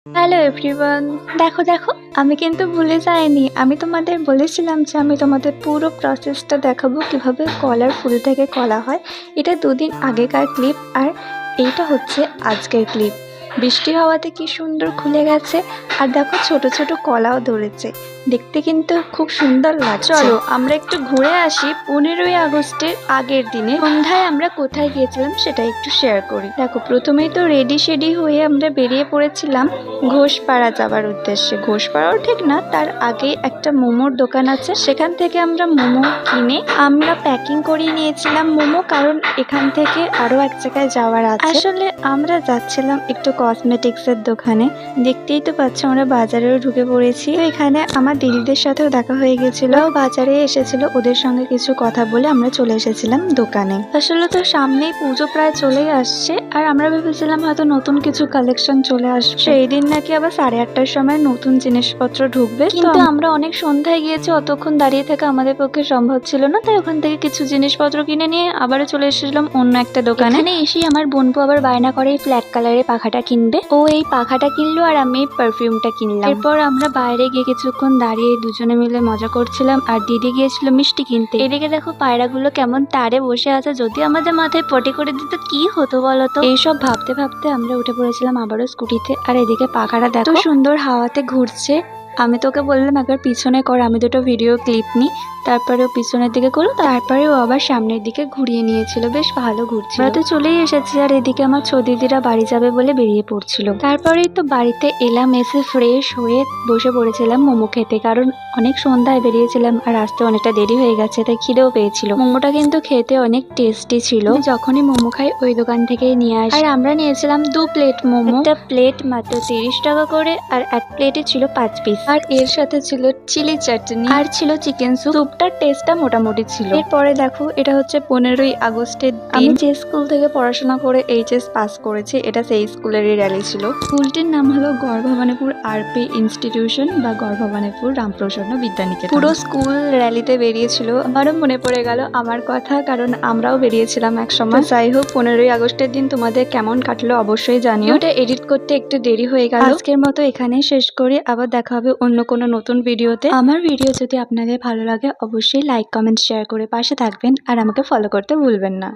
Hello everyone, দেখো দেখো আমি কিন্তু ভুলে যাইনি। আমি তোমাদের বলেছিলাম যে আমি তোমাদের পুরো প্রসেসটা দেখাবো কিভাবে কলার ফুল থেকে কলা হয়। এটা 2 দিন আগেকার ক্লিপ আর এইটা হচ্ছে আজকের ক্লিপ। বৃষ্টি হওয়াতে কি সুন্দর খুলে গেছে, আর দেখো ছোট ছোট কলাও ধরেছে, দেখতে কিন্তু খুব সুন্দর লাগছে। চলো আমরা একটু ঘুরে আসি 15ই আগস্টের আগের দিনে সন্ধ্যায় আমরা কোথায় গিয়েছিলাম সেটা একটু শেয়ার করি। দেখো প্রথমেই তো রেডি শেডি হয়ে আমরা বেরিয়ে পড়েছিলাম ঘোষপাড়া যাবার উদ্দেশ্যে। ঘোষপাড়াও ঠিক না, তার আগে একটা মোমোর দোকান আছে, সেখান থেকে আমরা মোমো কিনে আমরা প্যাকিং করিয়ে নিয়েছিলাম মোমো, কারণ এখান থেকে আরো এক জায়গায় যাওয়ার আছে। আসলে আমরা যাচ্ছিলাম একটু কসমেটিক্সের দোকানে, দেখতেই তো পাচ্ছ আমরা বাজারেও ঢুকে পড়েছি। তো এখানে আমার দিদিদের সাথেও দেখা হয়ে গেছিল, বাজারে এসেছিল, ওদের সঙ্গে কিছু কথা বলে আমরা চলে এসেছিলাম দোকানে। আসলে তো সামনেই পুজো প্রায় চলেই আসছে, আর আমরা ভেবেছিলাম হয়তো নতুন কিছু কালেকশন চলে আসবে। সেই দিন নাকি আবার 8:30টার সময় নতুন জিনিসপত্র ঢুকবে, কিন্তু আমরা অনেক সন্ধ্যায় গিয়েছি, অতক্ষণ দাঁড়িয়ে থাকা আমাদের পক্ষে সম্ভব ছিল না, তাই ওখান থেকে কিছু জিনিসপত্র কিনে নিয়ে আবারও চলে এসেছিলাম অন্য একটা দোকানে। এখানে এসে আমার বোনপু আবার বায়না করে ফ্ল্যাট কালারের পাখাটা কিনবে, ও এই পাখাটা কিনলো আর আমি পারফিউমটা কিনলাম। এরপর আমরা বাইরে গিয়ে কিছুক্ষণ দাঁড়িয়ে দুজনে মিলে মজা করছিলাম, আর দিদি গিয়েছিল মিষ্টি কিনতে। এদিকে দেখো পায়রাগুলো কেমন তারে বসে আছে, যদি আমাদের মাথায় পটি করে দিত কি হতো বলতো। এইসব ভাবতে ভাবতে আমরা উঠে পড়েছিলাম আবারও স্কুটিতে, আর এদিকে পাখাটা দেখো সুন্দর হাওয়াতে ঘুরছে। আমি তোকে বললাম একবার পিছনে কর, আমি দুটো ভিডিও ক্লিপ নিই, তারপরে ও পিছনের দিকে করলো, তারপরে ও আবার সামনের দিকে ঘুরিয়ে নিয়েছিল, বেশ ভালো ঘুরছিল। আমরা তো চলেই এসেছি, আর এদিকে আমার দিদিরা বাড়ি যাবে বলে বেরিয়ে পড়ছিল। তারপরেই তো বাড়িতে এলাম, এসে ফ্রেশ হয়ে বসে পড়েছিলাম মোমো খেতে, কারণ অনেক সন্ধ্যায় বেরিয়েছিলাম আর আসতে অনেকটা দেরি হয়ে গেছে, তাই খিদেও পেয়েছিল। মোমোটা কিন্তু খেতে অনেক টেস্টি ছিল, যখনই মোমো খাই ওই দোকান থেকে নিয়ে আসি। আর আমরা নিয়েছিলাম 2 প্লেট মোমো, একটা প্লেট মাত্র 30 টাকা করে, আর এক প্লেটে ছিল 5 পিস, আর এর সাথে ছিল চিলি চাটনি আর ছিল চিকেন স্যুপ। স্যুপটার টেস্টটা মোটামুটি ছিল। এরপরে দেখো এটা হচ্ছে 15ই আগস্টের দিন। আমি যে স্কুল থেকে পড়াশোনা করে এইচএস পাস করেছি, এটা সেই স্কুলেরই র্যালি ছিল। স্কুলটির নাম হলো গড়ভবানীপুর আরপি ইনস্টিটিউশন বা গড়ভবানীপুর রামপ্রসন্ন বিদ্যানিকেতন। পুরো স্কুল র্যালিতে বেরিয়েছিল। আমারও মনে পড়ে গেল আমার কথা, কারণ আমরাও বেরিয়েছিলাম এক সময়। যাই হোক 15ই আগস্টের দিন তোমাদের কেমন কাটলো অবশ্যই জানিও। ওটা এডিট করতে একটু দেরি হয়ে গেল। আজকের মতো এখানেই শেষ করি, আবার দেখা হবে অন্য কোনো নতুন ভিডিওতে। আমার ভিডিও যদি আপনাদের ভালো লাগে অবশ্যই লাইক কমেন্ট শেয়ার করে পাশে থাকবেন, আর আমাকে ফলো করতে ভুলবেন না।